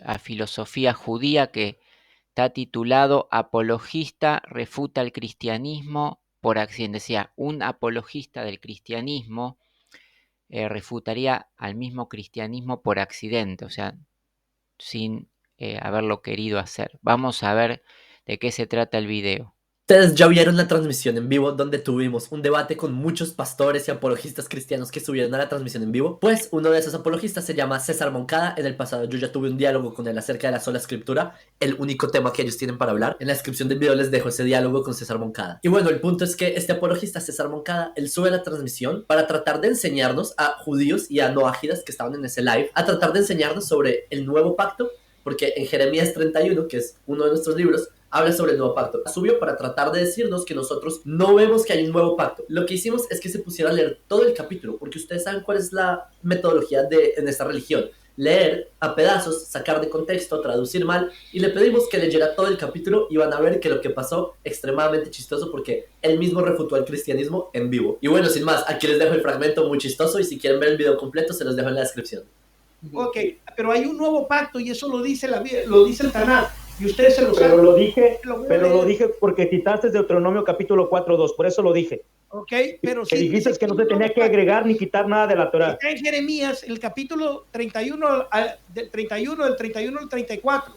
a filosofía judía que está titulado Apologista refuta el cristianismo por accidente. Decía, un apologista del cristianismo refutaría al mismo cristianismo por accidente, o sea, sin haberlo querido hacer. Vamos a ver de qué se trata el video. Ustedes ya vieron la transmisión en vivo donde tuvimos un debate con muchos pastores y apologistas cristianos que subieron a la transmisión en vivo. Pues uno de esos apologistas se llama César Moncada. En el pasado yo ya tuve un diálogo con él acerca de la sola escritura, el único tema que ellos tienen para hablar. En la descripción del video les dejo ese diálogo con César Moncada. Y bueno, el punto es que este apologista, César Moncada, él sube a la transmisión para tratar de enseñarnos a judíos y a noágidas que estaban en ese live, a tratar de enseñarnos sobre el nuevo pacto, porque en Jeremías 31, que es uno de nuestros libros, habla sobre el nuevo pacto. Subió para tratar de decirnos que nosotros no vemos que hay un nuevo pacto. Lo que hicimos es que se pusiera a leer todo el capítulo, porque ustedes saben cuál es la metodología en esta religión. Leer a pedazos, sacar de contexto, traducir mal, y le pedimos que leyera todo el capítulo y van a ver que lo que pasó extremadamente chistoso porque él mismo refutó al cristianismo en vivo. Y bueno, sin más, aquí les dejo el fragmento muy chistoso y si quieren ver el video completo se los dejo en la descripción. Ok, pero hay un nuevo pacto y eso lo dice el Tanakh. Y ustedes se lo saben. Pero lo dije porque citaste Deuteronomio capítulo 4:2, por eso lo dije. Ok, pero sí. Dijiste que no se tenía que agregar ni quitar nada de la Torá. Está en Jeremías, el capítulo 31, del 31 al 34.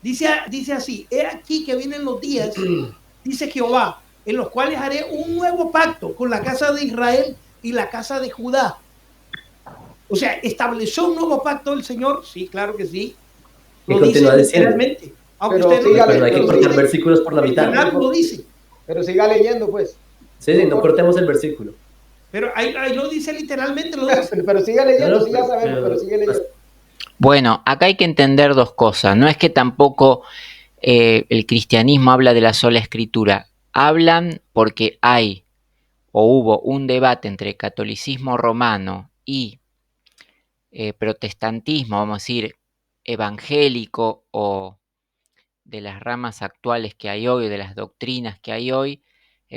Dice así: he aquí que vienen los días, dice Jehová, en los cuales haré un nuevo pacto con la casa de Israel y la casa de Judá. O sea, estableció un nuevo pacto el Señor, sí, claro que sí. Lo dice literalmente. Aunque pero no hay que cortar versículos por la mitad. Lo dice. Pero siga leyendo, pues. Sí, no cortemos el versículo. Pero ahí lo dice literalmente, lo dice. Pero siga leyendo, sí ya sabemos, pero sigue leyendo. Bueno, acá hay que entender dos cosas. No es que tampoco el cristianismo habla de la sola escritura. Hablan porque hay o hubo un debate entre catolicismo romano y protestantismo, vamos a decir, evangélico o de las ramas actuales que hay hoy, de las doctrinas que hay hoy,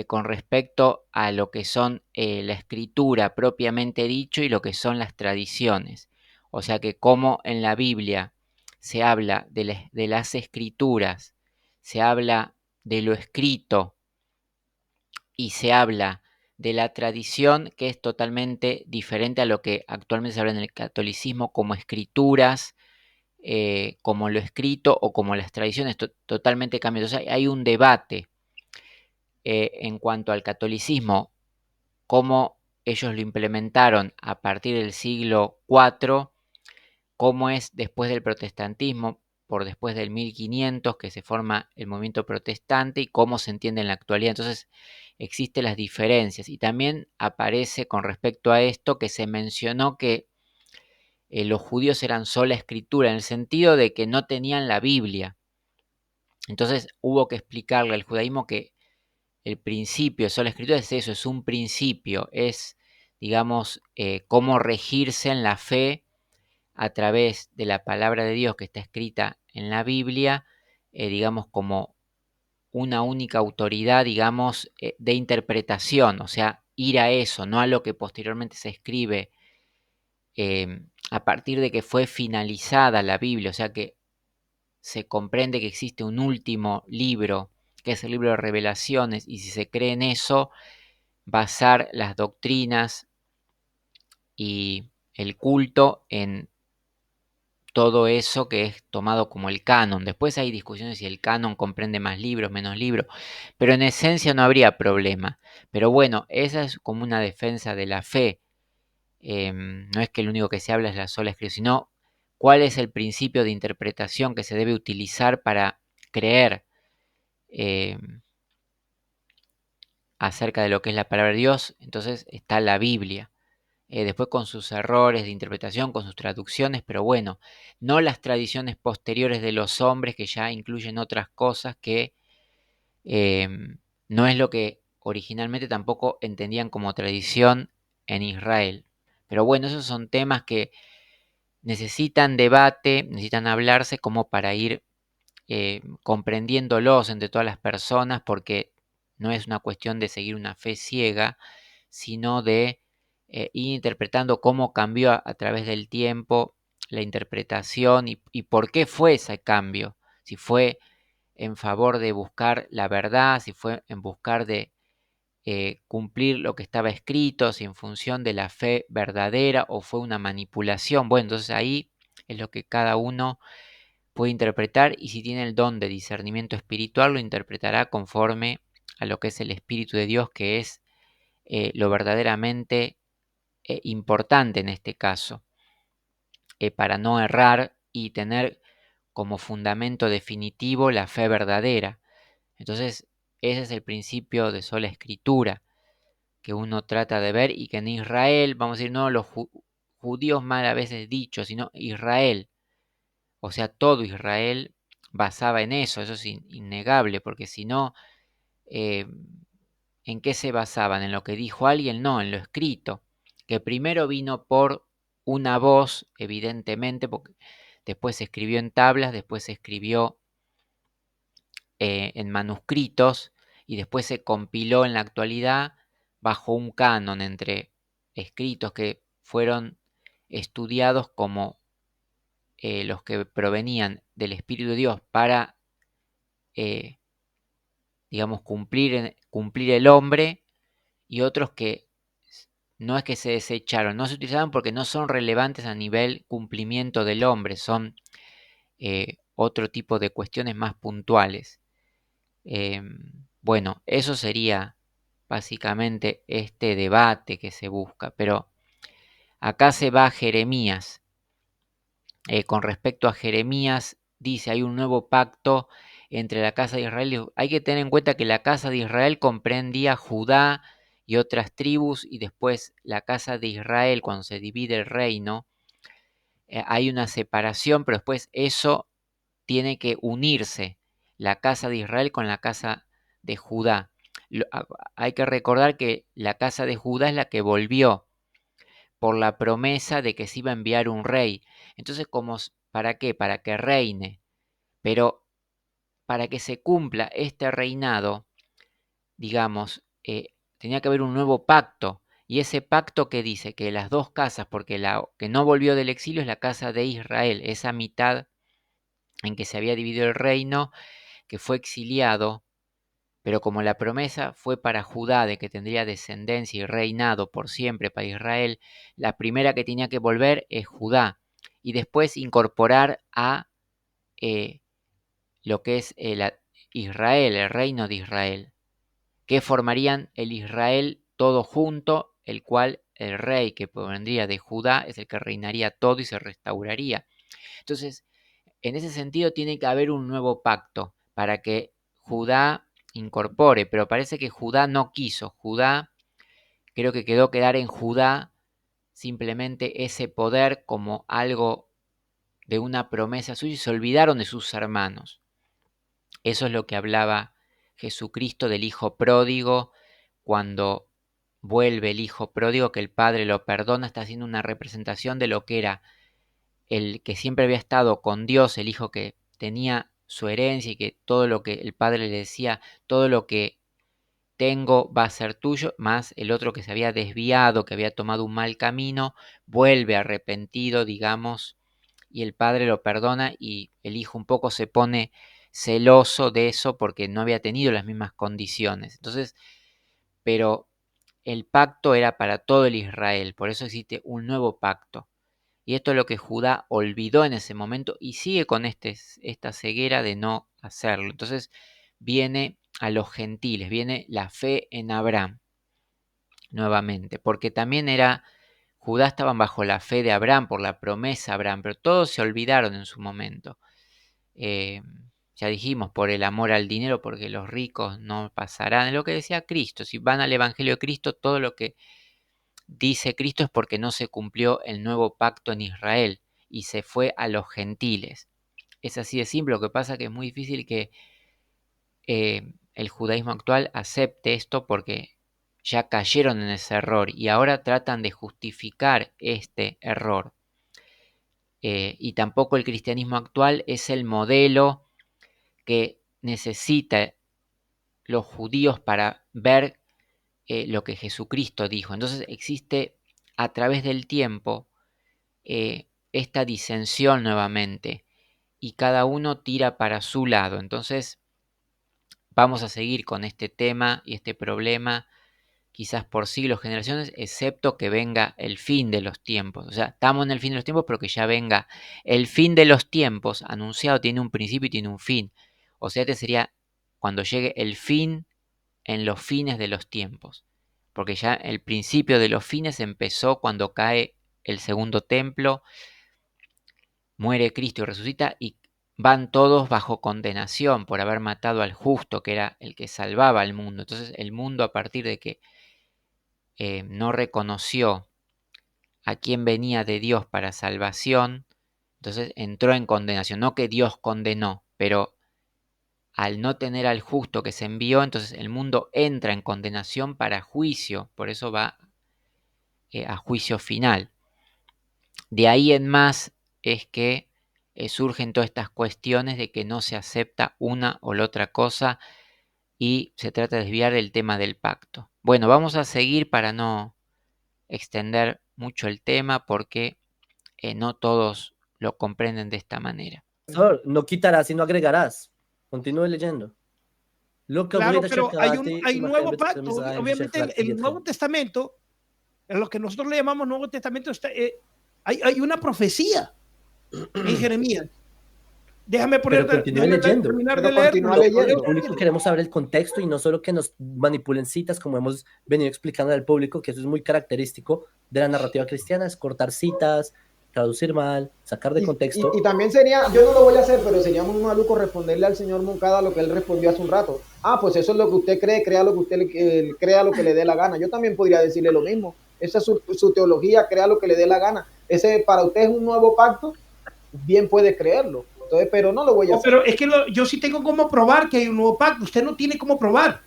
con respecto a lo que son la escritura propiamente dicho y lo que son las tradiciones. O sea que como en la Biblia se habla de las escrituras, se habla de lo escrito y se habla de la tradición, que es totalmente diferente a lo que actualmente se habla en el catolicismo como escrituras, como lo escrito o como las tradiciones, totalmente cambiadas. O sea, hay un debate en cuanto al catolicismo, cómo ellos lo implementaron a partir del siglo IV, cómo es después del protestantismo, por después del 1500 que se forma el movimiento protestante y cómo se entiende en la actualidad. Entonces existen las diferencias y también aparece con respecto a esto que se mencionó que los judíos eran sola escritura en el sentido de que no tenían la Biblia. Entonces hubo que explicarle al judaísmo que el principio de sola escritura es eso, es un principio, es, digamos, cómo regirse en la fe a través de la palabra de Dios que está escrita en la Biblia, digamos, como una única autoridad, digamos, de interpretación, o sea, ir a eso, no a lo que posteriormente se escribe a partir de que fue finalizada la Biblia, o sea que se comprende que existe un último libro, que es el libro de Revelaciones, y si se cree en eso, basar las doctrinas y el culto en todo eso que es tomado como el canon. Después hay discusiones si el canon comprende más libros, menos libros, pero en esencia no habría problema. Pero bueno, esa es como una defensa de la fe. No es que lo único que se habla es la sola escritura, sino cuál es el principio de interpretación que se debe utilizar para creer acerca de lo que es la palabra de Dios. Entonces está la Biblia. Después con sus errores de interpretación, con sus traducciones, pero bueno, no las tradiciones posteriores de los hombres que ya incluyen otras cosas que no es lo que originalmente tampoco entendían como tradición en Israel. Pero bueno, esos son temas que necesitan debate, necesitan hablarse como para ir comprendiéndolos entre todas las personas, porque no es una cuestión de seguir una fe ciega, sino de ir interpretando cómo cambió a través del tiempo la interpretación y por qué fue ese cambio. Si fue en favor de buscar la verdad, si fue en buscar de cumplir lo que estaba escrito, si en función de la fe verdadera o fue una manipulación. Bueno, entonces ahí es lo que cada uno puede interpretar, y si tiene el don de discernimiento espiritual lo interpretará conforme a lo que es el Espíritu de Dios, que es lo verdaderamente importante en este caso, para no errar y tener como fundamento definitivo la fe verdadera. Entonces, ese es el principio de sola escritura que uno trata de ver, y que en Israel, vamos a decir, no los judíos mal a veces dicho, sino Israel, o sea, todo Israel basaba en eso es innegable, porque si no, ¿en qué se basaban? ¿En lo que dijo alguien? No, en lo escrito, que primero vino por una voz, evidentemente, porque después se escribió en tablas, después se escribió en manuscritos, y después se compiló en la actualidad bajo un canon entre escritos que fueron estudiados como los que provenían del Espíritu de Dios para, digamos, cumplir el hombre, y otros que no es que se desecharon, no se utilizaban porque no son relevantes a nivel cumplimiento del hombre, son otro tipo de cuestiones más puntuales. Bueno, eso sería básicamente este debate que se busca, pero acá se va a Jeremías. Con respecto a Jeremías, dice, hay un nuevo pacto entre la casa de Israel. Hay que tener en cuenta que la casa de Israel comprendía Judá y otras tribus, y después la casa de Israel, cuando se divide el reino, hay una separación, pero después eso tiene que unirse, la casa de Israel con la casa de Judá. Hay que recordar que la casa de Judá es la que volvió por la promesa de que se iba a enviar un rey. Entonces, ¿para qué? Para que reine. Pero para que se cumpla este reinado, digamos, tenía que haber un nuevo pacto. Y ese pacto que dice que las dos casas, porque la que no volvió del exilio es la casa de Israel, esa mitad en que se había dividido el reino, que fue exiliado, pero como la promesa fue para Judá de que tendría descendencia y reinado por siempre para Israel, la primera que tenía que volver es Judá, y después incorporar a lo que es Israel, el reino de Israel, que formarían el Israel todo junto, el cual el rey que provendría de Judá es el que reinaría todo y se restauraría. Entonces, en ese sentido tiene que haber un nuevo pacto para que Judá incorpore, pero parece que Judá no quiso. Judá, creo que quedó quedar en Judá simplemente ese poder como algo de una promesa suya, y se olvidaron de sus hermanos. Eso es lo que hablaba Jesucristo del hijo pródigo, cuando vuelve el hijo pródigo, que el padre lo perdona, está haciendo una representación de lo que era el que siempre había estado con Dios, el hijo que tenía su herencia y que todo lo que el padre le decía, todo lo que tengo va a ser tuyo, más el otro que se había desviado, que había tomado un mal camino, vuelve arrepentido, digamos, y el padre lo perdona, y el hijo un poco se pone celoso de eso porque no había tenido las mismas condiciones. Entonces, pero el pacto era para todo el Israel, por eso existe un nuevo pacto. Y esto es lo que Judá olvidó en ese momento y sigue con esta ceguera de no hacerlo. Entonces viene a los gentiles, viene la fe en Abraham nuevamente, porque también Judá estaban bajo la fe de Abraham, por la promesa a Abraham, pero todos se olvidaron en su momento. Ya dijimos, por el amor al dinero, porque los ricos no pasarán. Es lo que decía Cristo, si van al Evangelio de Cristo, todo lo que dice Cristo es porque no se cumplió el nuevo pacto en Israel y se fue a los gentiles. Es así de simple. Lo que pasa es que es muy difícil que el judaísmo actual acepte esto, porque ya cayeron en ese error y ahora tratan de justificar este error. Y tampoco el cristianismo actual es el modelo que necesita los judíos para ver lo que Jesucristo dijo. Entonces existe a través del tiempo esta disensión nuevamente y cada uno tira para su lado. Entonces vamos a seguir con este tema y este problema quizás por siglos, generaciones, excepto que venga el fin de los tiempos. O sea, estamos en el fin de los tiempos, pero que ya venga el fin de los tiempos anunciado, tiene un principio y tiene un fin. O sea, este sería cuando llegue el fin en los fines de los tiempos. Porque ya el principio de los fines empezó cuando cae el segundo templo, muere Cristo y resucita y van todos bajo condenación por haber matado al justo, que era el que salvaba al mundo. Entonces el mundo, a partir de que no reconoció a quien venía de Dios para salvación, entonces entró en condenación. No que Dios condenó, pero al no tener al justo que se envió, entonces el mundo entra en condenación para juicio, por eso va a juicio final. De ahí en más es que surgen todas estas cuestiones de que no se acepta una o la otra cosa y se trata de desviar el tema del pacto. Bueno, vamos a seguir para no extender mucho el tema porque no todos lo comprenden de esta manera. Pastor, no quitarás y no agregarás. Continúe leyendo. Claro, pero hay un nuevo pacto. Obviamente el Nuevo Testamento, en lo que nosotros le llamamos Nuevo Testamento, hay una profecía en Jeremías. Déjame poner, continúe leyendo. terminar Pero de leer. continúa leyendo. Lo público queremos saber el contexto y no solo que nos manipulen citas, como hemos venido explicando al público, que eso es muy característico de la narrativa cristiana, es cortar citas, traducir mal, sacar de contexto. Y también sería, yo no lo voy a hacer, pero sería muy maluco responderle al señor Moncada lo que él respondió hace un rato. Ah, pues eso es lo que usted cree, crea lo que usted crea lo que le dé la gana. Yo también podría decirle lo mismo. Esa es su teología, crea lo que le dé la gana. Ese para usted es un nuevo pacto, bien puede creerlo. Entonces, pero no lo voy a hacer. Pero es que yo sí tengo cómo probar que hay un nuevo pacto. Usted no tiene cómo probar.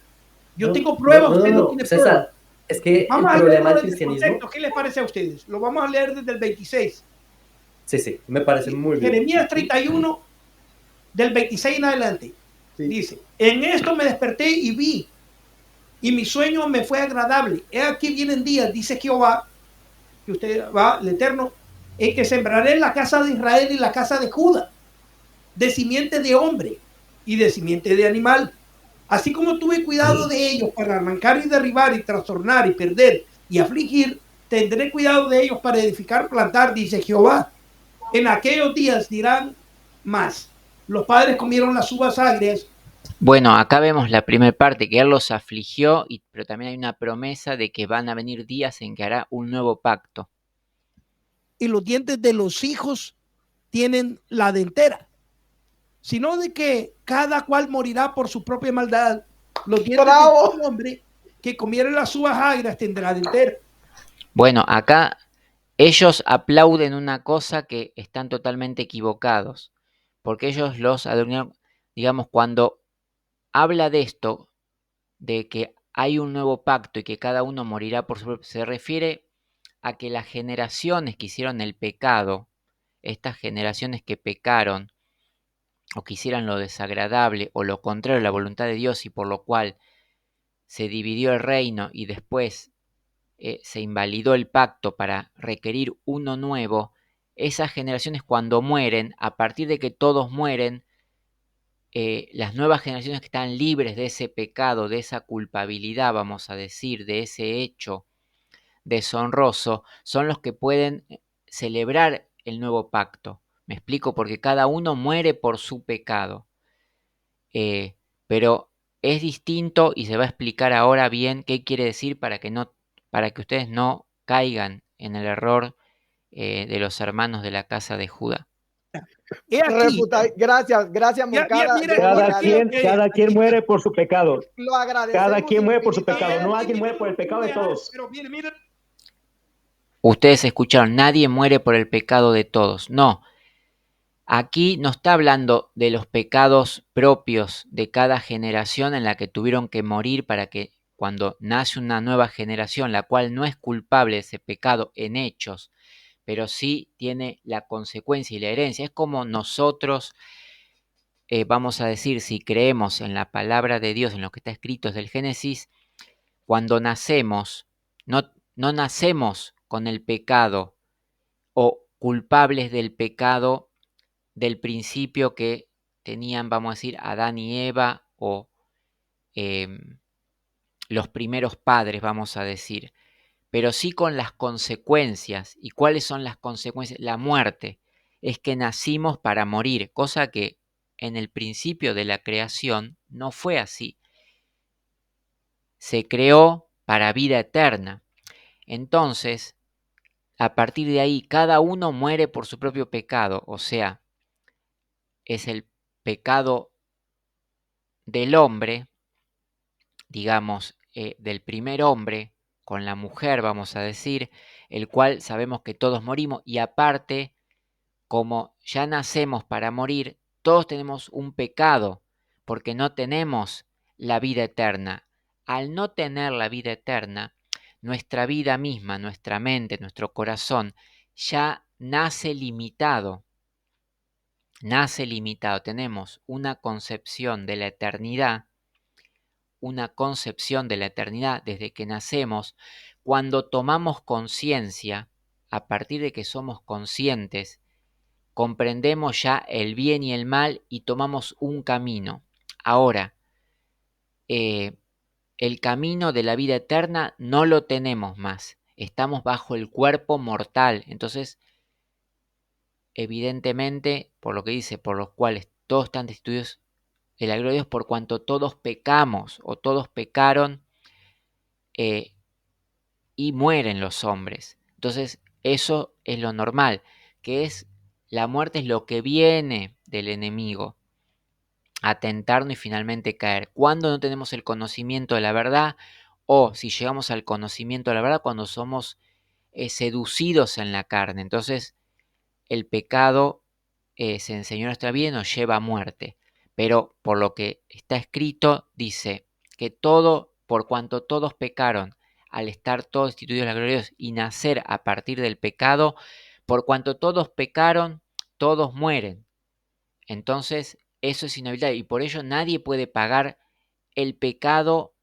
Yo tengo pruebas, usted no tiene César, pruebas. es que Vamos el a problema del leerlo desde el cristianismo... contexto. ¿Qué les parece a ustedes? Lo vamos a leer desde el 26. Sí, me parece muy bien. Jeremías 31, del 26 en adelante. Sí. Dice, en esto me desperté y vi, y mi sueño me fue agradable. He aquí vienen días, dice Jehová, que usted va, el Eterno, en que sembraré la casa de Israel y la casa de Judá, de simiente de hombre y de simiente de animal. Así como tuve cuidado de ellos para arrancar y derribar y trastornar y perder y afligir, tendré cuidado de ellos para edificar, plantar, dice Jehová. En aquellos días dirán más. Los padres comieron las uvas agrias. Bueno, acá vemos la primera parte, que él los afligió, pero también hay una promesa de que van a venir días en que hará un nuevo pacto. Y los dientes de los hijos tienen la dentera, sino de que cada cual morirá por su propia maldad. Los dientes de un hombre que comiere las uvas agrias tendrá dentera. Bueno, acá ellos aplauden una cosa que están totalmente equivocados, porque ellos los adornaron, digamos, cuando habla de esto, de que hay un nuevo pacto y que cada uno morirá por su propio, se refiere a que las generaciones que hicieron el pecado, estas generaciones que pecaron o que hicieran lo desagradable o lo contrario a la voluntad de Dios y por lo cual se dividió el reino y después se invalidó el pacto para requerir uno nuevo, esas generaciones cuando mueren, a partir de que todos mueren, las nuevas generaciones que están libres de ese pecado, de esa culpabilidad, vamos a decir, de ese hecho deshonroso, son los que pueden celebrar el nuevo pacto. Me explico, porque cada uno muere por su pecado. Pero es distinto y se va a explicar ahora bien qué quiere decir para que ustedes no caigan en el error de los hermanos de la casa de Judá. Gracias, Moncada. Cada quien muere por su pecado. Lo agradecemos. Cada quien muere por su pecado. No alguien muere por el pecado de todos. Pero mire. Ustedes escucharon, nadie muere por el pecado de todos. No. Aquí no está hablando de los pecados propios de cada generación en la que tuvieron que morir para que cuando nace una nueva generación, la cual no es culpable de ese pecado en hechos, pero sí tiene la consecuencia y la herencia. Es como nosotros, vamos a decir, si creemos en la palabra de Dios, en lo que está escrito desde el Génesis, cuando nacemos, no nacemos con el pecado o culpables del pecado del principio que tenían, vamos a decir, Adán y Eva o los primeros padres, vamos a decir, pero sí con las consecuencias. ¿Y cuáles son las consecuencias? La muerte. Es que nacimos para morir, cosa que en el principio de la creación no fue así. Se creó para vida eterna. Entonces, a partir de ahí, cada uno muere por su propio pecado, o sea, es el pecado del hombre, digamos, del primer hombre con la mujer, vamos a decir, el cual sabemos que todos morimos y aparte, como ya nacemos para morir, todos tenemos un pecado porque no tenemos la vida eterna. Al no tener la vida eterna, nuestra vida misma, nuestra mente, nuestro corazón, ya nace limitado. Nace limitado. Tenemos una concepción de la eternidad desde que nacemos. Cuando tomamos conciencia, a partir de que somos conscientes, comprendemos ya el bien y el mal y tomamos un camino. Ahora, el camino de la vida eterna no lo tenemos más. Estamos bajo el cuerpo mortal. Entonces, evidentemente, por lo que dice, por los cuales todos están destituidos de la gloria de Dios, por cuanto todos pecamos o todos pecaron, y mueren los hombres. Entonces, eso es lo normal, que es la muerte es lo que viene del enemigo a tentarnos y finalmente caer. Cuando no tenemos el conocimiento de la verdad, o si llegamos al conocimiento de la verdad, cuando somos seducidos en la carne. Entonces, el pecado se enseñó en nuestra vida y nos lleva a muerte. Pero por lo que está escrito, dice que todo, por cuanto todos pecaron, al estar todos instituidos en la gloria de Dios y nacer a partir del pecado, por cuanto todos pecaron, todos mueren. Entonces, eso es inevitable y por ello nadie puede pagar el pecado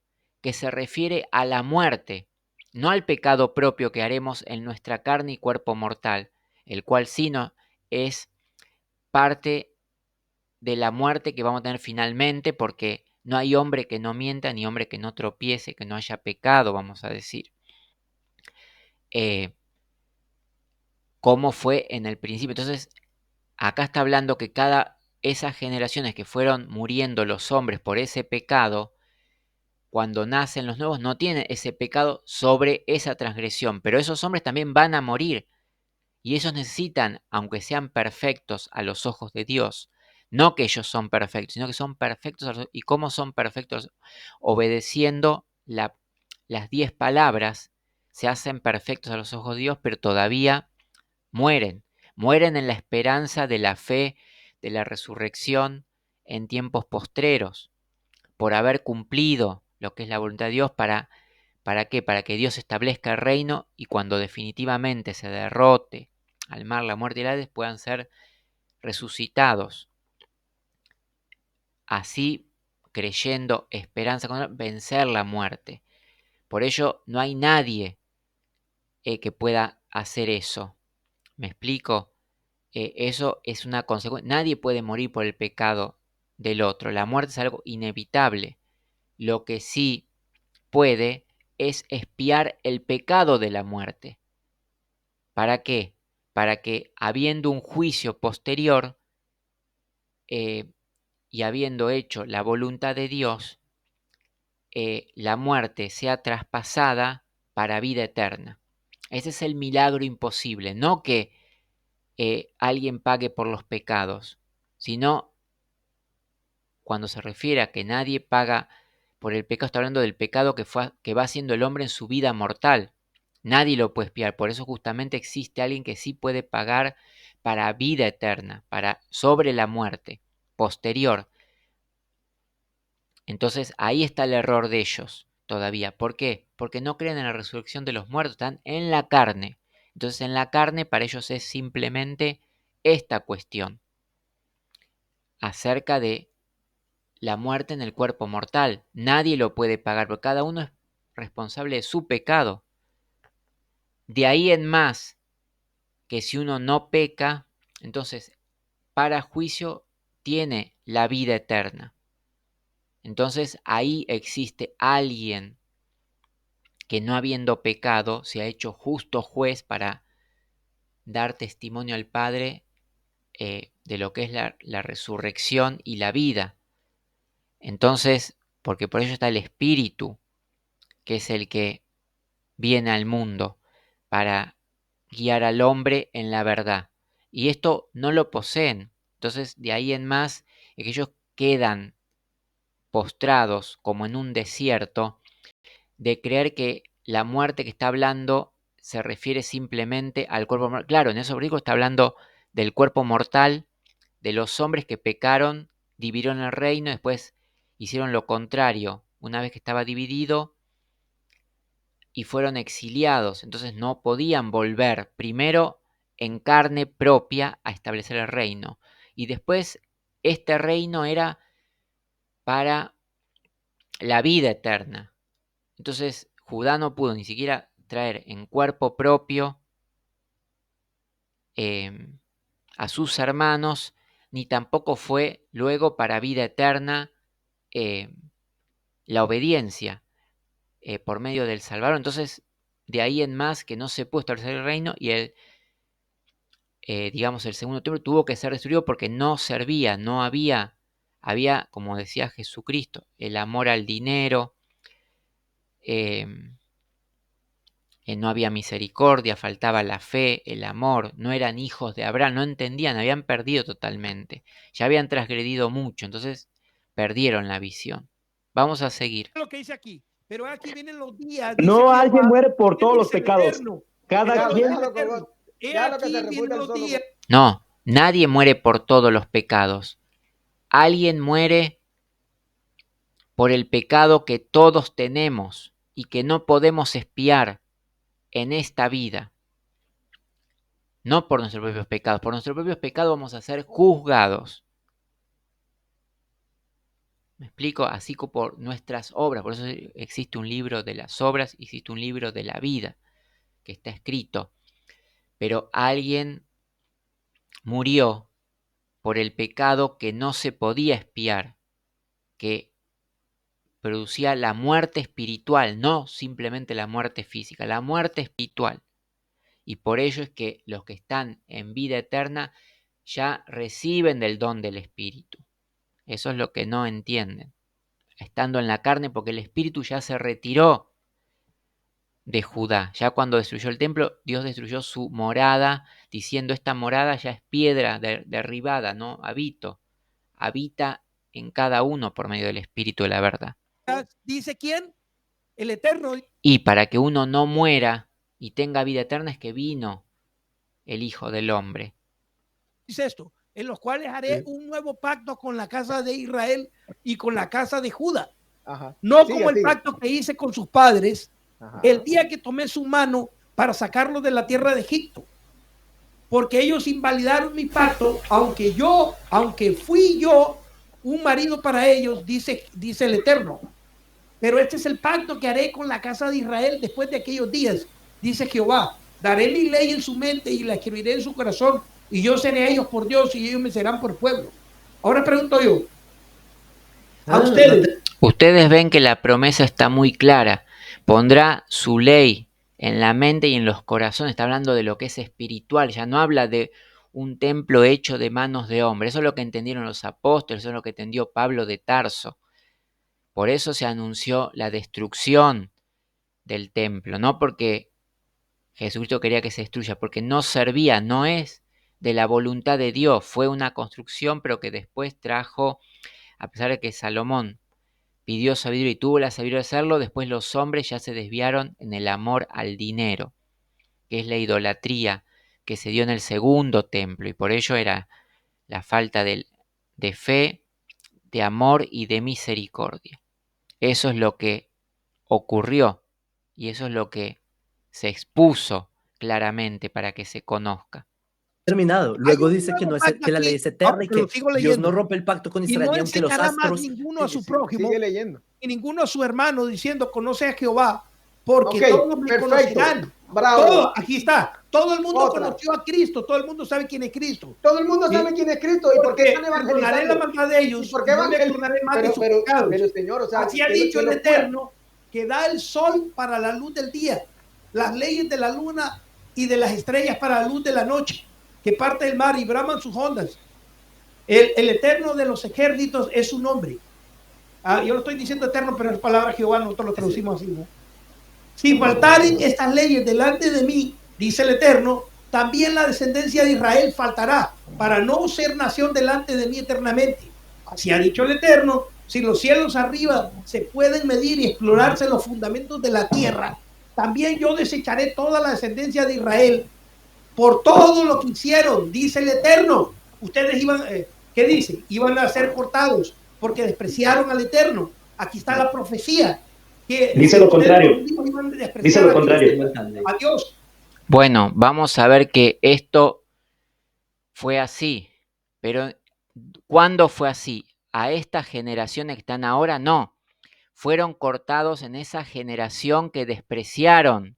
que se refiere a la muerte, no al pecado propio que haremos en nuestra carne y cuerpo mortal, el cual sí no es parte de la muerte que vamos a tener finalmente, porque no hay hombre que no mienta, ni hombre que no tropiece, que no haya pecado, vamos a decir. Como fue en el principio. Entonces, acá está hablando que esas generaciones que fueron muriendo los hombres por ese pecado, cuando nacen los nuevos, no tienen ese pecado sobre esa transgresión, pero esos hombres también van a morir. Y ellos necesitan, aunque sean perfectos a los ojos de Dios, no que ellos son perfectos, sino que son perfectos. ¿Y cómo son perfectos? Obedeciendo las 10 palabras, se hacen perfectos a los ojos de Dios, pero todavía mueren. Mueren en la esperanza de la fe, de la resurrección en tiempos postreros, por haber cumplido lo que es la voluntad de Dios. ¿Para qué? Para que Dios establezca el reino y cuando definitivamente se derrote al mal, la muerte y el Hades, puedan ser resucitados. Así, creyendo, esperanza, vencer la muerte. Por ello, no hay nadie que pueda hacer eso. ¿Me explico? Eso es una consecuencia. Nadie puede morir por el pecado del otro. La muerte es algo inevitable. Lo que sí puede es expiar el pecado de la muerte. ¿Para qué? Para que habiendo un juicio posterior y habiendo hecho la voluntad de Dios, la muerte sea traspasada para vida eterna. Ese es el milagro imposible, no que alguien pague por los pecados, sino cuando se refiere a que nadie paga por el pecado, está hablando del pecado que va haciendo el hombre en su vida mortal. Nadie lo puede expiar, por eso justamente existe alguien que sí puede pagar para vida eterna, para sobre la muerte posterior. Entonces ahí está el error de ellos todavía. ¿Por qué? Porque no creen en la resurrección de los muertos, están en la carne. Entonces en la carne para ellos es simplemente esta cuestión acerca de la muerte en el cuerpo mortal. Nadie lo puede pagar, porque cada uno es responsable de su pecado. De ahí en más que si uno no peca, entonces para juicio tiene la vida eterna. Entonces ahí existe alguien que no habiendo pecado se ha hecho justo juez para dar testimonio al Padre de lo que es la resurrección y la vida. Entonces, porque por ello está el Espíritu, que es el que viene al mundo para guiar al hombre en la verdad. Y esto no lo poseen. Entonces, de ahí en más, es que ellos quedan postrados como en un desierto, de creer que la muerte que está hablando se refiere simplemente al cuerpo mortal. Claro, en esos versículos está hablando del cuerpo mortal, de los hombres que pecaron, dividieron el reino, después hicieron lo contrario, una vez que estaba dividido, y fueron exiliados, entonces no podían volver primero en carne propia a establecer el reino, y después este reino era para la vida eterna. Entonces Judá no pudo ni siquiera traer en cuerpo propio a sus hermanos, ni tampoco fue luego para vida eterna la obediencia por medio del Salvador. Entonces, de ahí en más que no se pudo establecer el reino y digamos, el segundo templo tuvo que ser destruido porque no servía, no había, como decía Jesucristo, el amor al dinero, no había misericordia, faltaba la fe, el amor, no eran hijos de Abraham, no entendían, habían perdido totalmente, ya habían transgredido mucho, entonces perdieron la visión. Vamos a seguir. Lo que dice aquí, pero aquí vienen los días. No dice alguien Jehová, muere por todos los dice el pecados. Eterno. Cada Déjalo, quien. déjalo, Eterno. He déjalo que aquí se vienen refuta el los solo. días. No, nadie muere por todos los pecados. Alguien muere por el pecado que todos tenemos y que no podemos expiar en esta vida. No por nuestros propios pecados. Por nuestros propios pecados vamos a ser juzgados. ¿Me explico? Así como por nuestras obras. Por eso existe un libro de las obras y existe un libro de la vida que está escrito. Pero alguien murió por el pecado que no se podía expiar, que producía la muerte espiritual, no simplemente la muerte física, la muerte espiritual. Y por ello es que los que están en vida eterna ya reciben del don del Espíritu. Eso es lo que no entienden. Estando en la carne, porque el Espíritu ya se retiró de Judá. Ya cuando destruyó el templo, Dios destruyó su morada, diciendo: esta morada ya es piedra derribada, no habita en cada uno por medio del Espíritu de la verdad. Dice quién, el Eterno. Y para que uno no muera y tenga vida eterna es que vino el Hijo del Hombre. Dice esto: en los cuales haré un nuevo pacto con la casa de Israel y con la casa de Judá. Ajá. No como el pacto que hice con sus padres. Ajá. El día que tomé su mano para sacarlos de la tierra de Egipto, porque ellos invalidaron mi pacto, aunque fui yo un marido para ellos, dice el Eterno. Pero este es el pacto que haré con la casa de Israel después de aquellos días, dice Jehová. Daré mi ley en su mente y la escribiré en su corazón, y yo seré a ellos por Dios y ellos me serán por pueblo. Ahora pregunto yo a ustedes ven que la promesa está muy clara. Pondrá su ley en la mente y en los corazones. Está hablando de lo que es espiritual. Ya no habla de un templo hecho de manos de hombre. Eso es lo que entendieron los apóstoles. Eso es lo que entendió Pablo de Tarso. Por eso se anunció la destrucción del templo. No porque Jesucristo quería que se destruya, porque no servía, no es de la voluntad de Dios. Fue una construcción, pero que después trajo, a pesar de que Salomón pidió sabiduría y tuvo la sabiduría de hacerlo, después los hombres ya se desviaron en el amor al dinero, que es la idolatría que se dio en el segundo templo, y por ello era la falta de fe, de amor y de misericordia. Eso es lo que ocurrió y eso es lo que se expuso claramente para que se conozca. Terminado. Luego dice que, que la ley es eterna y que Dios no rompe el pacto con Israel, y no aunque los astros... ninguno a su prójimo, sigue leyendo. Y ninguno a su hermano, diciendo: conoce a Jehová, porque todos me perfecto. conocerán. Bravo. Todos, aquí está. Todo el mundo Otra. conoció a Cristo, todo el mundo sabe quién es Cristo. Todo el mundo Sí. sabe quién es Cristo y por qué están Perdonaré la evangelizando. maldad de ellos, ¿Y por qué no le perdonaré más de sus pecados. pero Señor, o sea, Así ha ¿qué dicho el locura? Eterno, que da el sol para la luz del día, las leyes de la luna y de las estrellas para la luz de la noche, que parte del mar y braman sus ondas. El Eterno de los ejércitos es su nombre. Yo lo estoy diciendo eterno, pero es palabra Jehová, nosotros lo traducimos así, ¿no? Si faltaren estas leyes delante de mí, dice el Eterno, también la descendencia de Israel faltará, para no ser nación delante de mí eternamente. Así ha dicho el Eterno, si los cielos arriba se pueden medir y explorarse los fundamentos de la tierra, también yo desecharé toda la descendencia de Israel por todo lo que hicieron, dice el Eterno. Ustedes iban, ¿qué dice? Iban a ser cortados porque despreciaron al Eterno. Aquí está la profecía. Que Dice lo contrario. Dice lo contrario. A Dios. Bueno, vamos a ver que esto fue así, pero ¿cuándo fue así? ¿A estas generaciones que están ahora? No. Fueron cortados en esa generación que despreciaron.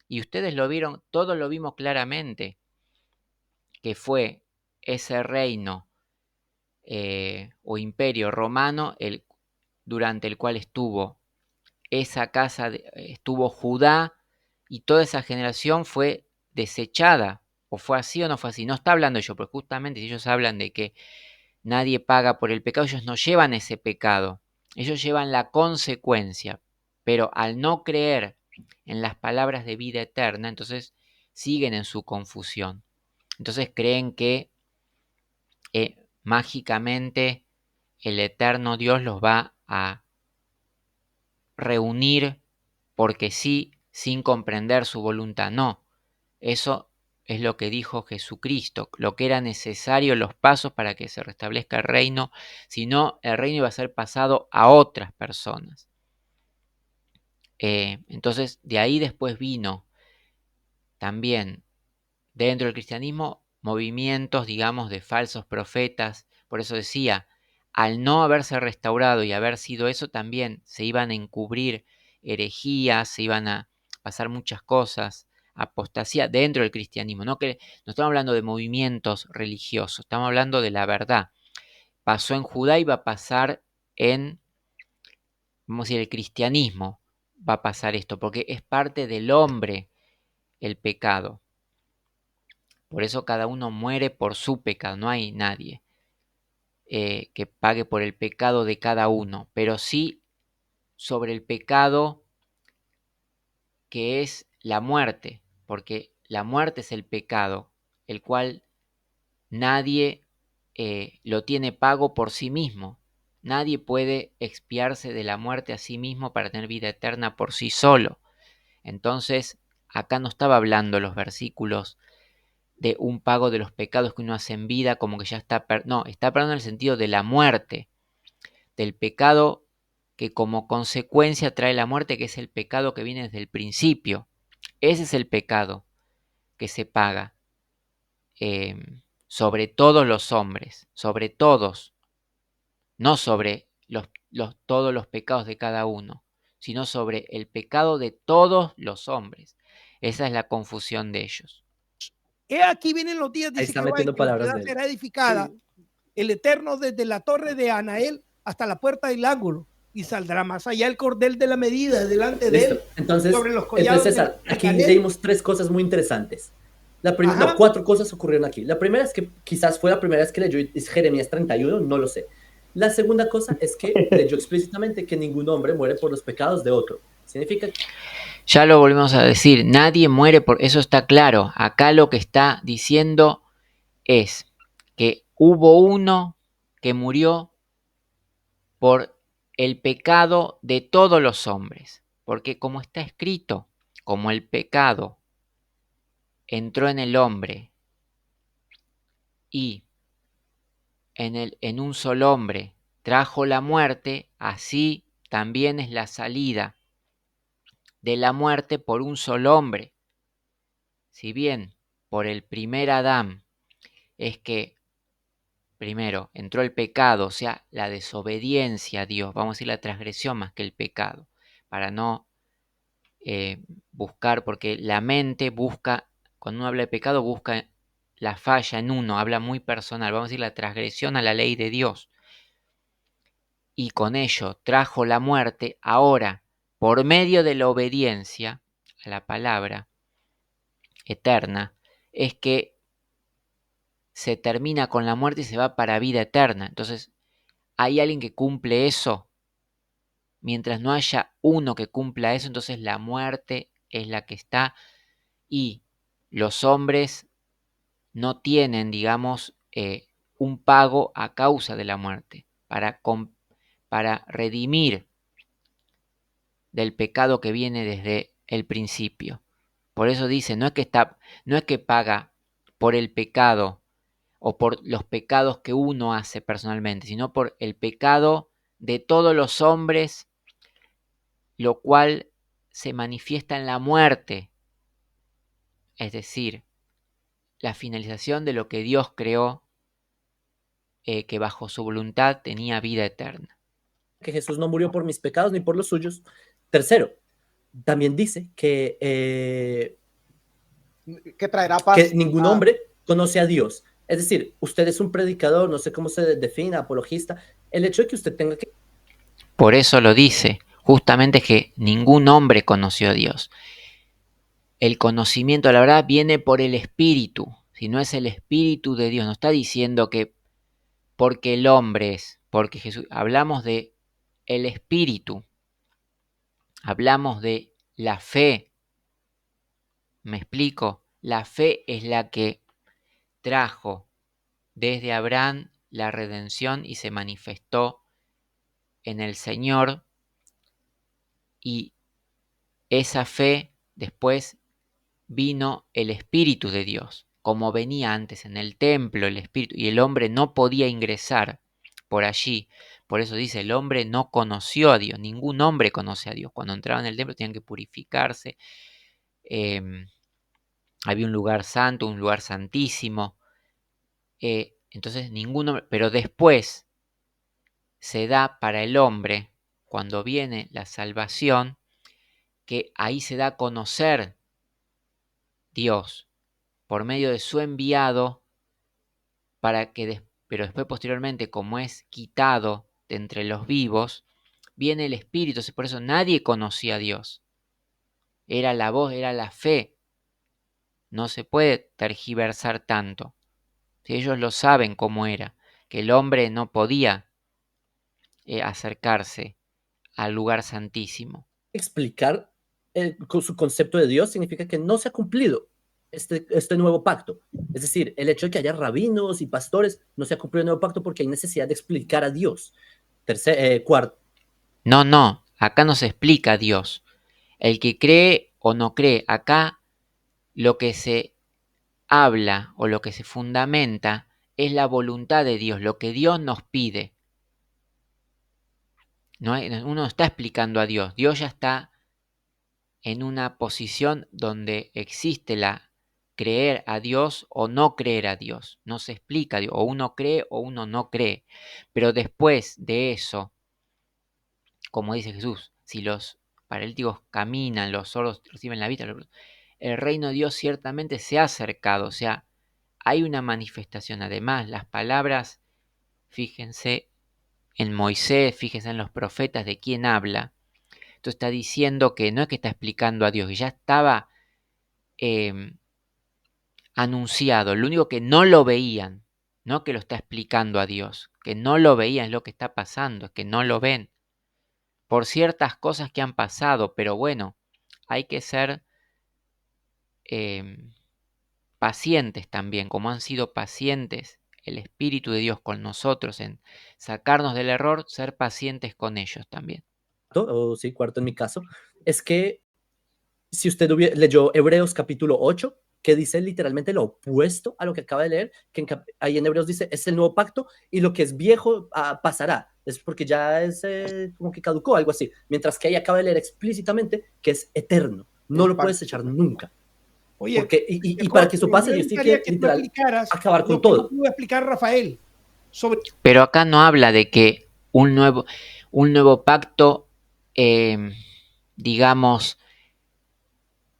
Y ustedes lo vieron, todos lo vimos claramente, que fue ese reino o imperio romano durante el cual estuvo esa casa, estuvo Judá, y toda esa generación fue desechada. ¿O fue así o no fue así? No está hablando yo, pero justamente si ellos hablan de que nadie paga por el pecado, ellos no llevan ese pecado, ellos llevan la consecuencia, pero al no creer en las palabras de vida eterna, entonces siguen en su confusión. Entonces creen que mágicamente el eterno Dios los va a reunir porque sí, sin comprender su voluntad. No, eso es lo que dijo Jesucristo, lo que era necesario, los pasos para que se restablezca el reino, si no, el reino iba a ser pasado a otras personas. Entonces, de ahí después vino también dentro del cristianismo movimientos, digamos, de falsos profetas. Por eso decía, al no haberse restaurado y haber sido eso, también se iban a encubrir herejías, se iban a pasar muchas cosas, apostasía dentro del cristianismo. No estamos hablando de movimientos religiosos, estamos hablando de la verdad. Pasó en Judá y va a pasar en, vamos a decir, el cristianismo. Va a pasar esto, porque es parte del hombre el pecado. Por eso cada uno muere por su pecado, no hay nadie que pague por el pecado de cada uno, pero sí sobre el pecado que es la muerte, porque la muerte es el pecado, el cual nadie lo tiene pago por sí mismo. Nadie puede expiarse de la muerte a sí mismo para tener vida eterna por sí solo. Entonces, acá no estaba hablando los versículos de un pago de los pecados que uno hace en vida, como que ya está... No, está hablando en el sentido de la muerte, del pecado que como consecuencia trae la muerte, que es el pecado que viene desde el principio. Ese es el pecado que se paga sobre todos los hombres, sobre todos, no sobre todos los pecados de cada uno, sino sobre el pecado de todos los hombres. Esa es la confusión de ellos. He aquí vienen los días, Ahí dice está Jehová, en metiendo que la palabras ciudad de él. será edificada, el Eterno desde la torre de Anael hasta la puerta del ángulo, y saldrá más allá el cordel de la medida delante de Listo. él, Entonces, sobre los collados César, de aquí Caleb. leímos tres cosas muy interesantes. No, 4 cosas ocurrieron aquí. La primera es que quizás fue la primera vez que leyó Jeremías 31, no lo sé. La segunda cosa es que leyó explícitamente que ningún hombre muere por los pecados de otro. Significa... Ya lo volvemos a decir, nadie muere por... Eso está claro. Acá lo que está diciendo es que hubo uno que murió por el pecado de todos los hombres. Porque como está escrito, como el pecado entró en el hombre y en un solo hombre trajo la muerte, así también es la salida de la muerte por un solo hombre. Si bien por el primer Adán es que primero entró el pecado, o sea, la desobediencia a Dios, vamos a decir la transgresión más que el pecado, para no buscar, porque la mente busca cuando uno habla de pecado, busca la falla en uno, habla muy personal, vamos a decir la transgresión a la ley de Dios. Y con ello trajo la muerte. Ahora, por medio de la obediencia a la palabra eterna, es que se termina con la muerte y se va para vida eterna. Entonces, ¿hay alguien que cumple eso? Mientras no haya uno que cumpla eso, entonces la muerte es la que está, y los hombres no tienen, digamos, un pago a causa de la muerte para redimir del pecado que viene desde el principio. Por eso dice, no es que paga por el pecado o por los pecados que uno hace personalmente, sino por el pecado de todos los hombres, lo cual se manifiesta en la muerte, es decir, la finalización de lo que Dios creó, que bajo su voluntad tenía vida eterna. Que Jesús no murió por mis pecados ni por los suyos. Tercero, también dice que traerá paz. Que ningún hombre conoce a Dios. Es decir, usted es un predicador, no sé cómo se define, apologista. El hecho de que usted tenga que... Por eso lo dice, justamente que ningún hombre conoció a Dios. El conocimiento de la verdad viene por el Espíritu. Si no es el Espíritu de Dios, no está diciendo que porque el hombre es, porque Jesús, hablamos de el Espíritu, hablamos de la fe. ¿Me explico? La fe es la que trajo desde Abraham la redención y se manifestó en el Señor, y esa fe después vino el Espíritu de Dios, como venía antes en el templo el Espíritu, y el hombre no podía ingresar por allí. Por eso dice, el hombre no conoció a Dios, ningún hombre conoce a Dios. Cuando entraban en el templo tenían que purificarse, había un lugar santo, un lugar santísimo, entonces ningún hombre, pero después se da para el hombre, cuando viene la salvación, que ahí se da a conocer Dios por medio de su enviado, pero después posteriormente, como es quitado de entre los vivos, viene el Espíritu. Por eso nadie conocía a Dios. Era la voz, era la fe. No se puede tergiversar tanto. Si ellos lo saben cómo era, que el hombre no podía acercarse al lugar santísimo. Explicar su concepto de Dios significa que no se ha cumplido este nuevo pacto. Es decir, el hecho de que haya rabinos y pastores, no se ha cumplido el nuevo pacto porque hay necesidad de explicar a Dios. Cuarto. No, acá no se explica a Dios. El que cree o no cree, acá lo que se habla o lo que se fundamenta es la voluntad de Dios, lo que Dios nos pide. Uno no está explicando a Dios. Dios ya está en una posición donde existe la creer a Dios o no creer a Dios. No se explica a Dios. O uno cree o uno no cree. Pero después de eso, como dice Jesús, si los paralíticos caminan, los sordos reciben la vista, el reino de Dios ciertamente se ha acercado. O sea, hay una manifestación. Además, las palabras, fíjense en Moisés, fíjense en los profetas, de quién habla. Entonces está diciendo que no es que está explicando a Dios, que ya estaba anunciado. Lo único que no lo veían, no que lo está explicando a Dios, que no lo veían, es lo que está pasando, es que no lo ven por ciertas cosas que han pasado. Pero bueno, hay que ser pacientes también, como han sido pacientes el Espíritu de Dios con nosotros en sacarnos del error, ser pacientes con ellos también. O sí, cuarto en mi caso, es que si usted leyó Hebreos capítulo 8, que dice literalmente lo opuesto a lo que acaba de leer, que ahí en Hebreos dice, es el nuevo pacto y lo que es viejo pasará, es porque ya es como que caducó, algo así, mientras que ahí acaba de leer explícitamente que es eterno, no lo puedes echar nunca. Oye, porque, y para que eso pase, Dios tiene que literal acabar con todo. No pudo explicar Rafael sobre... Pero acá no habla de que un nuevo pacto, digamos,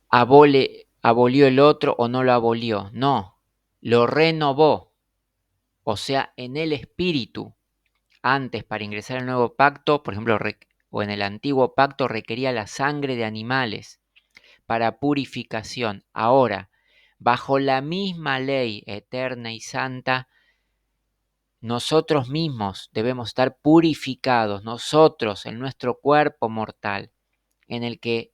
abole abolió el otro o no lo abolió, no, lo renovó, o sea, en el espíritu. Antes, para ingresar al nuevo pacto, por ejemplo, o en el antiguo pacto, requería la sangre de animales para purificación. Ahora, bajo la misma ley eterna y santa, nosotros mismos debemos estar purificados, nosotros en nuestro cuerpo mortal, en el que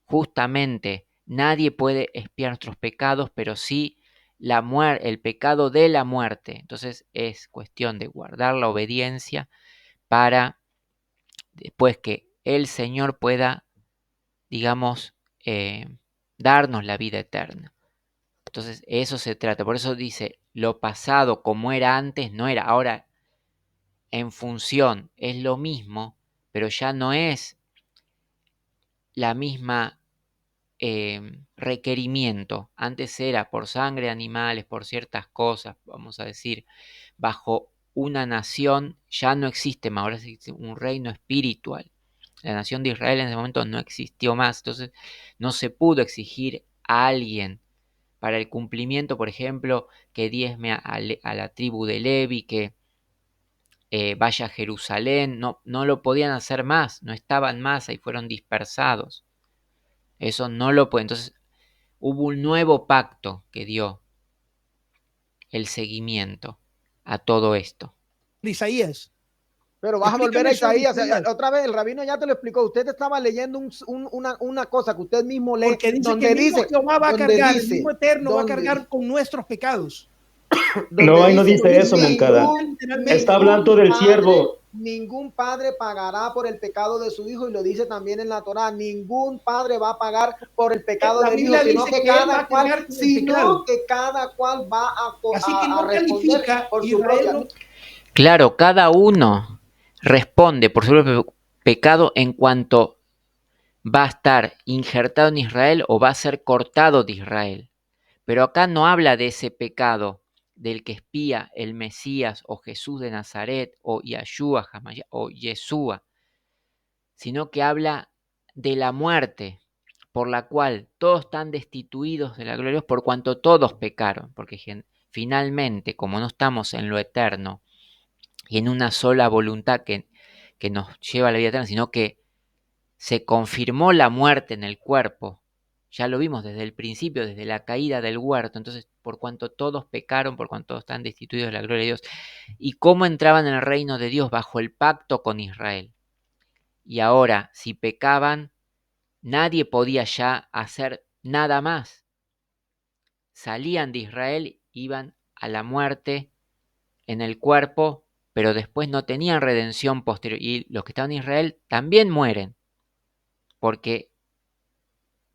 justamente nadie puede expiar nuestros pecados, pero sí el pecado de la muerte. Entonces es cuestión de guardar la obediencia para después que el Señor pueda, digamos, darnos la vida eterna. Entonces eso se trata. Por eso dice, lo pasado como era antes no era. Ahora en función es lo mismo, pero ya no es la misma requerimiento. Antes era por sangre de animales, por ciertas cosas, vamos a decir, bajo una nación ya no existe más, ahora existe un reino espiritual. La nación de Israel en ese momento no existió más, entonces no se pudo exigir a alguien para el cumplimiento, por ejemplo, que diezme a la tribu de Levi, que vaya a Jerusalén, no lo podían hacer más, no estaban más, ahí fueron dispersados. Eso no lo puede. Entonces hubo un nuevo pacto que dio el seguimiento a todo esto. Isaías. Pero vas a volver Explícame a sobre Isaías. Isaías. Otra vez, el rabino ya te lo explicó. Usted estaba leyendo una cosa que usted mismo lee. Porque dice donde que el mismo dice, Jehová va a donde cargar, el dice, mismo Eterno va a donde, cargar con nuestros pecados. No, ahí no dice eso, Moncada. Está hablando del siervo. Ningún padre pagará por el pecado de su hijo, y lo dice también en la Torá. Ningún padre va a pagar por el pecado La del hijo, Biblia sino dice que que él va cada a cual, cargar con el pecado. va Así que a no responder califica por su Israel. propia. No, Claro, cada uno responde por su propio pecado en cuanto va a estar injertado en Israel o va a ser cortado de Israel. Pero acá no habla de ese pecado del que espía el Mesías o Jesús de Nazaret o Yahshua o Yeshua, sino que habla de la muerte por la cual todos están destituidos de la gloria de Dios por cuanto todos pecaron, porque finalmente, como no estamos en lo eterno y en una sola voluntad que nos lleva a la vida eterna, sino que se confirmó la muerte en el cuerpo. Ya lo vimos desde el principio, desde la caída del huerto. Entonces, por cuanto todos pecaron, por cuanto todos están destituidos de la gloria de Dios. ¿Y cómo entraban en el reino de Dios? Bajo el pacto con Israel. Y ahora, si pecaban, nadie podía ya hacer nada más. Salían de Israel, iban a la muerte en el cuerpo, pero después no tenían redención posterior. Y los que estaban en Israel también mueren, porque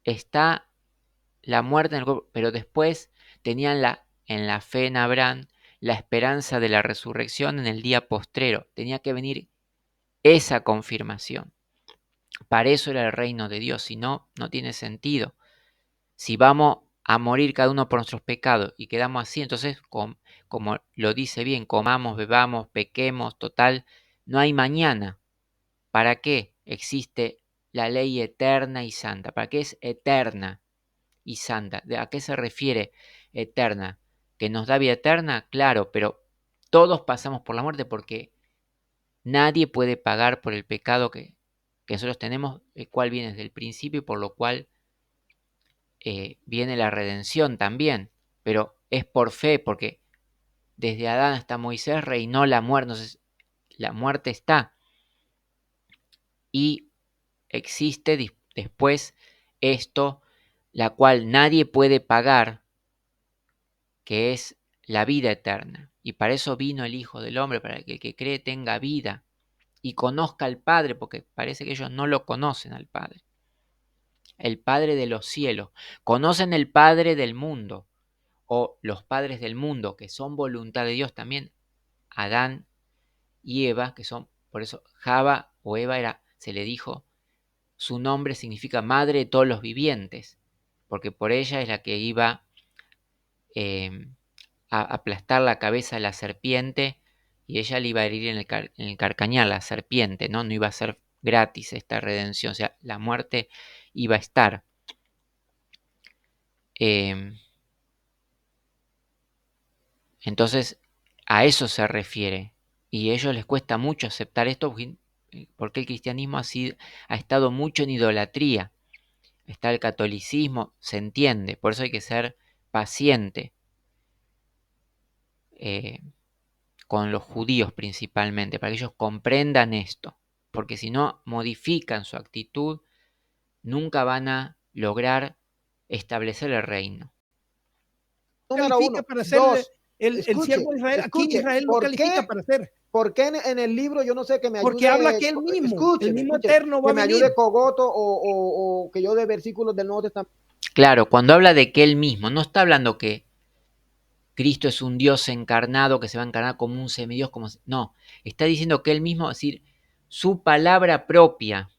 está la muerte en el cuerpo, pero después tenían en la fe en Abraham la esperanza de la resurrección en el día postrero. Tenía que venir esa confirmación. Para eso era el reino de Dios, si no, no tiene sentido. Si vamos a morir cada uno por nuestros pecados y quedamos así, entonces, como lo dice bien, comamos, bebamos, pequemos, total, no hay mañana. ¿Para qué existe la ley eterna y santa? ¿Para qué es eterna y santa? ¿A qué se refiere eterna? ¿Que nos da vida eterna? Claro, pero todos pasamos por la muerte porque nadie puede pagar por el pecado que nosotros tenemos, el cual viene desde el principio y por lo cual viene la redención también, pero es por fe, porque desde Adán hasta Moisés reinó la muerte, entonces la muerte está y existe después esto, la cual nadie puede pagar, que es la vida eterna. Y para eso vino el Hijo del Hombre, para que el que cree tenga vida y conozca al Padre, porque parece que ellos no lo conocen al Padre. El Padre de los cielos. Conocen el Padre del mundo, o los padres del mundo, que son voluntad de Dios también, Adán y Eva, que son, por eso Java o Eva se le dijo, su nombre significa madre de todos los vivientes, porque por ella es la que iba a aplastar la cabeza de la serpiente y ella le iba a herir en el carcañal, la serpiente, ¿no? No iba a ser gratis esta redención, o sea, la muerte iba a estar. Entonces, a eso se refiere. Y a ellos les cuesta mucho aceptar esto porque el cristianismo ha estado mucho en idolatría. Está el catolicismo, se entiende, por eso hay que ser paciente con los judíos principalmente, para que ellos comprendan esto, porque si no modifican su actitud, nunca van a lograr establecer el reino. Número Califica uno. para ser Dos, el siervo de Israel. Aquí en Israel no ¿por califica qué? para ser. ¿Por qué en el libro yo no sé que me Porque habla ayude? que él mismo, el Escúcheme, mismo eterno va que a me venir. ayude Cogoto o que yo de versículos del Nuevo Testamento. Claro, cuando habla de que él mismo, no está hablando que Cristo es un Dios encarnado que se va a encarnar como un semidios, no, está diciendo que él mismo, es decir, su palabra propia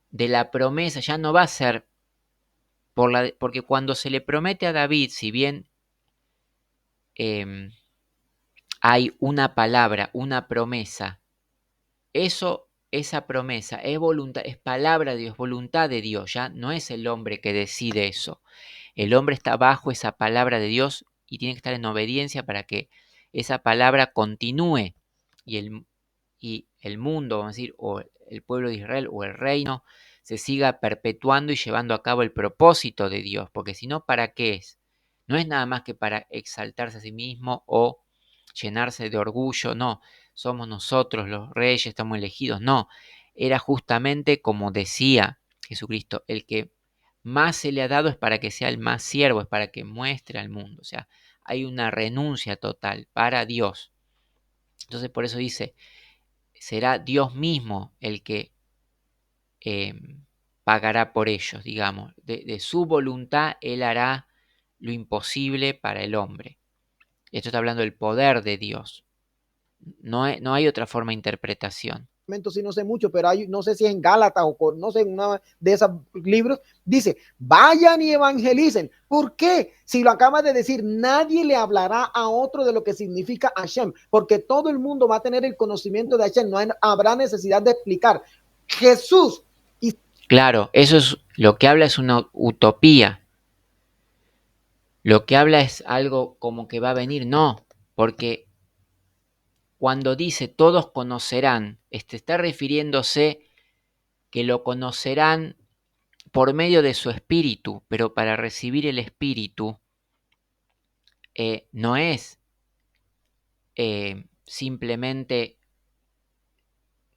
de la promesa ya no va a ser porque cuando se le promete a David, si bien hay una palabra, una promesa, esa promesa es voluntad, es palabra de Dios, voluntad de Dios, ya no es el hombre que decide eso. El hombre está bajo esa palabra de Dios y tiene que estar en obediencia para que esa palabra continúe y el mundo, vamos a decir, o el pueblo de Israel o el reino se siga perpetuando y llevando a cabo el propósito de Dios, porque si no, ¿para qué es? No es nada más que para exaltarse a sí mismo o llenarse de orgullo, no, somos nosotros los reyes, estamos elegidos, no, era justamente como decía Jesucristo, el que más se le ha dado es para que sea el más siervo, es para que muestre al mundo, o sea, hay una renuncia total para Dios. Entonces por eso dice, será Dios mismo el que pagará por ellos, digamos. De su voluntad Él hará lo imposible para el hombre. Esto está hablando del poder de Dios. No hay otra forma de interpretación. Sí, no sé mucho, pero hay, no sé si es en Gálatas o no sé, en una de esos libros, dice, vayan y evangelicen. ¿Por qué? Si lo acabas de decir, nadie le hablará a otro de lo que significa Hashem, porque todo el mundo va a tener el conocimiento de Hashem, no habrá necesidad de explicar. Jesús. Claro, eso es lo que habla, es una utopía. Lo que habla es algo como que va a venir, no, porque cuando dice todos conocerán, está refiriéndose que lo conocerán por medio de su espíritu, pero para recibir el espíritu no es simplemente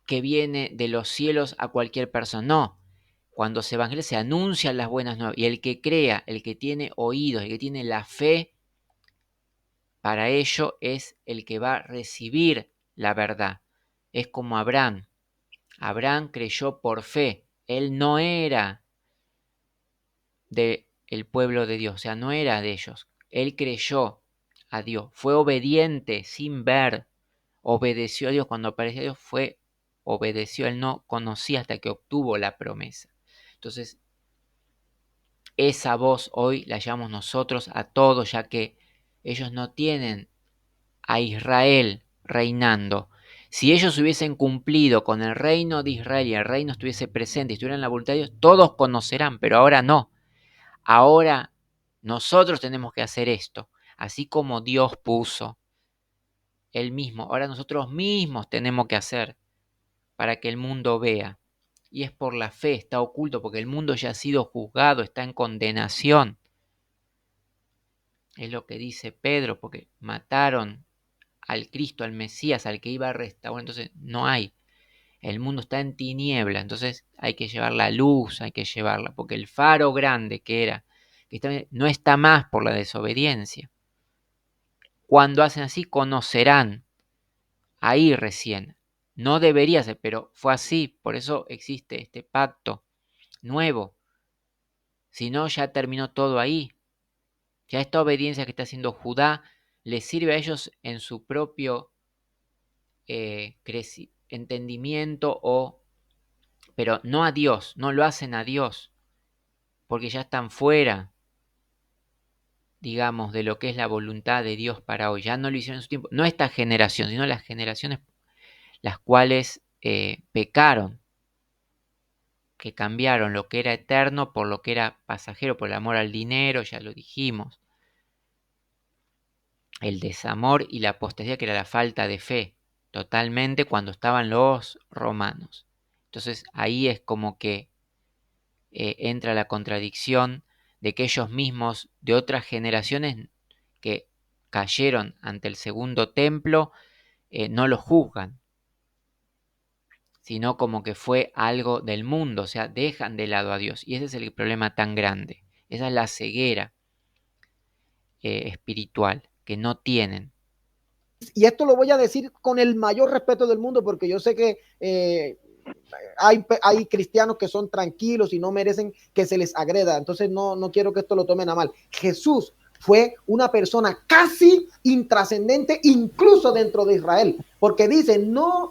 que viene de los cielos a cualquier persona, no. Cuando se evangeliza se anuncian las buenas nuevas y el que crea, el que tiene oídos, el que tiene la fe, para ello es el que va a recibir la verdad. Es como Abraham. Abraham creyó por fe. Él no era del pueblo de Dios, o sea, no era de ellos. Él creyó a Dios, fue obediente sin ver, obedeció a Dios. Cuando apareció a Dios obedeció, él no conocía hasta que obtuvo la promesa. Entonces, esa voz hoy la llamamos nosotros a todos, ya que ellos no tienen a Israel reinando. Si ellos hubiesen cumplido con el reino de Israel y el reino estuviese presente y estuviera en la voluntad de Dios, todos conocerán, pero ahora no. Ahora nosotros tenemos que hacer esto, así como Dios puso Él mismo. Ahora nosotros mismos tenemos que hacer para que el mundo vea. Y es por la fe, está oculto, porque el mundo ya ha sido juzgado, está en condenación. Es lo que dice Pedro, porque mataron al Cristo, al Mesías, al que iba a restaurar. Entonces no hay. El mundo está en tiniebla, entonces hay que llevar la luz, hay que llevarla, porque el faro grande que era, no está más por la desobediencia. Cuando hacen así, conocerán, ahí recién. No debería ser, pero fue así, por eso existe este pacto nuevo. Si no, ya terminó todo ahí. Ya esta obediencia que está haciendo Judá les sirve a ellos en su propio entendimiento, pero no a Dios, no lo hacen a Dios, porque ya están fuera, digamos, de lo que es la voluntad de Dios para hoy. Ya no lo hicieron en su tiempo. No esta generación, sino las generaciones las cuales pecaron, que cambiaron lo que era eterno por lo que era pasajero, por el amor al dinero, ya lo dijimos. El desamor y la apostasía, que era la falta de fe, totalmente cuando estaban los romanos. Entonces ahí es como que entra la contradicción de que ellos mismos de otras generaciones que cayeron ante el segundo templo no lo juzgan, sino como que fue algo del mundo, o sea, dejan de lado a Dios. Y ese es el problema tan grande. Esa es la ceguera espiritual que no tienen. Y esto lo voy a decir con el mayor respeto del mundo, porque yo sé que hay cristianos que son tranquilos y no merecen que se les agreda. Entonces no quiero que esto lo tomen a mal. Jesús fue una persona casi intrascendente, incluso dentro de Israel, porque dice, no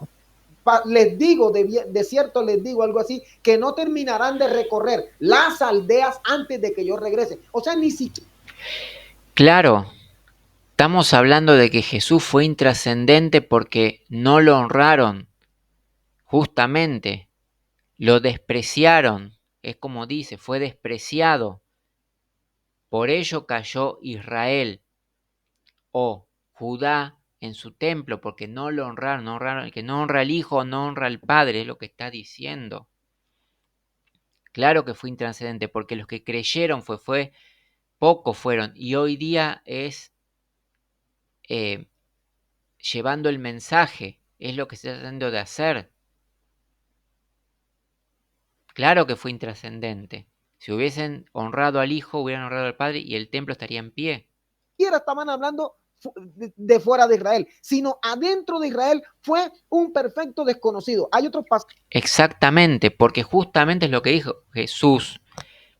les digo, de cierto les digo algo así, que no terminarán de recorrer las aldeas antes de que yo regrese. O sea, ni siquiera. Claro, estamos hablando de que Jesús fue intrascendente porque no lo honraron, justamente, lo despreciaron, es como dice, fue despreciado. Por ello cayó Israel o Judá en su templo, porque no lo honraron, no honraron. El que no honra al Hijo, no honra al Padre, es lo que está diciendo. Claro que fue intrascendente, porque los que creyeron pocos fueron, y hoy día es llevando el mensaje, es lo que se está tratando de hacer. Claro que fue intrascendente. Si hubiesen honrado al Hijo, hubieran honrado al Padre y el templo estaría en pie. Estaban hablando de fuera de Israel, sino adentro de Israel fue un perfecto desconocido. Hay otros pasajes. Exactamente, porque justamente es lo que dijo Jesús.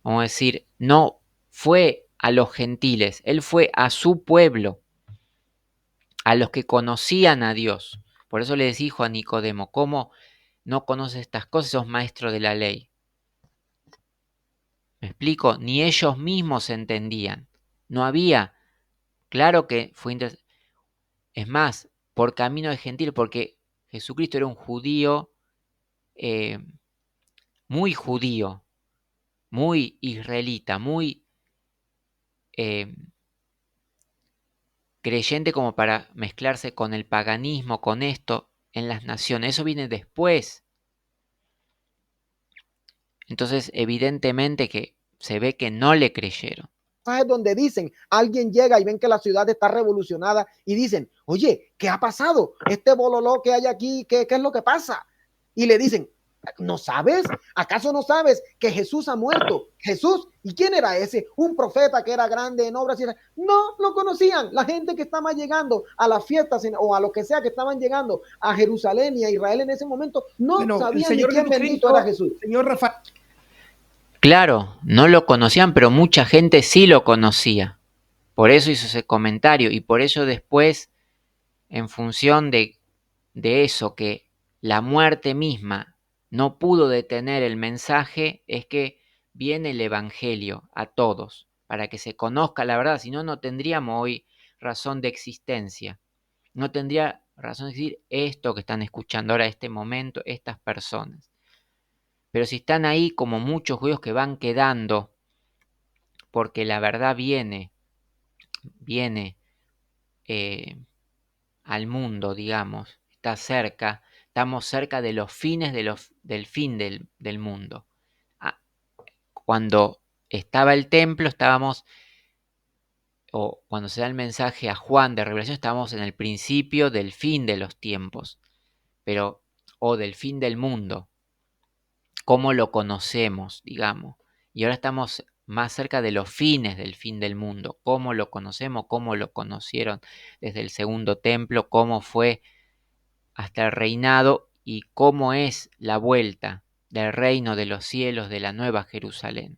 Vamos a decir, no fue a los gentiles, él fue a su pueblo, a los que conocían a Dios. Por eso le dijo a Nicodemo, ¿cómo no conoces estas cosas? Sos maestro de la ley. ¿Me explico? Ni ellos mismos entendían. No había. Claro que fue es más, por camino de gentil, porque Jesucristo era un judío, muy judío, muy israelita, muy creyente como para mezclarse con el paganismo, con esto en las naciones. Eso viene después. Entonces, evidentemente que se ve que no le creyeron. Donde dicen, alguien llega y ven que la ciudad está revolucionada y dicen, oye, ¿qué ha pasado? Este bololó que hay aquí, ¿qué es lo que pasa? Y le dicen, ¿no sabes? ¿Acaso no sabes que Jesús ha muerto? Jesús, ¿y quién era ese? Un profeta que era grande en obras. No lo conocían. La gente que estaba llegando a las fiestas o a lo que sea que estaban llegando a Jerusalén y a Israel en ese momento, no sabían ni quién bendito era Jesús. Señor Rafael. Claro, no lo conocían, pero mucha gente sí lo conocía. Por eso hizo ese comentario y por eso después, en función de eso, que la muerte misma no pudo detener el mensaje, es que viene el Evangelio a todos, para que se conozca la verdad. Si no, no tendríamos hoy razón de existencia. No tendría razón de decir esto que están escuchando ahora, este momento, estas personas. Pero si están ahí como muchos judíos que van quedando, porque la verdad viene al mundo, digamos, está cerca, estamos cerca de los fines del fin del mundo. Cuando estaba el templo, o cuando se da el mensaje a Juan de revelación, estábamos en el principio del fin de los tiempos, o del fin del mundo, cómo lo conocemos, digamos. Y ahora estamos más cerca de los fines del fin del mundo, cómo lo conocemos, cómo lo conocieron desde el segundo templo, cómo fue hasta el reinado y cómo es la vuelta del reino de los cielos de la nueva Jerusalén.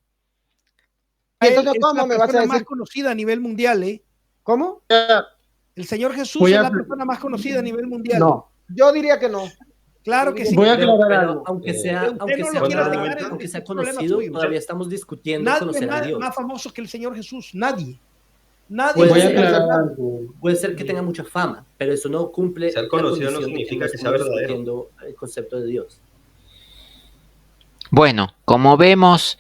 Entonces, ¿cómo es la persona más conocida a nivel mundial, ¿eh? ¿Cómo? El Señor Jesús es la persona más conocida a nivel mundial. No, yo diría que no. Claro que sí. Voy a aclarar algo. Aunque sea conocido, tuyo. todavía estamos discutiendo conocer a Dios. Nadie más famoso que el Señor Jesús. Nadie. Puede ser que tenga mucha fama, pero eso no cumple. Ser conocido no significa que sea verdadero. El concepto de Dios. Bueno, como vemos,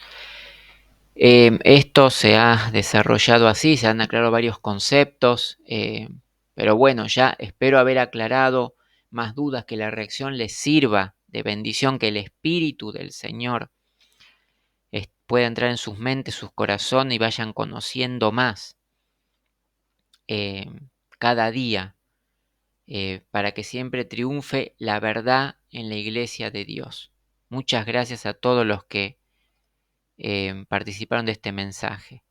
esto se ha desarrollado así, se han aclarado varios conceptos, pero bueno, ya espero haber aclarado más dudas, que la reacción les sirva de bendición, que el Espíritu del Señor pueda entrar en sus mentes, sus corazones y vayan conociendo más cada día, para que siempre triunfe la verdad en la iglesia de Dios. Muchas gracias a todos los que participaron de este mensaje.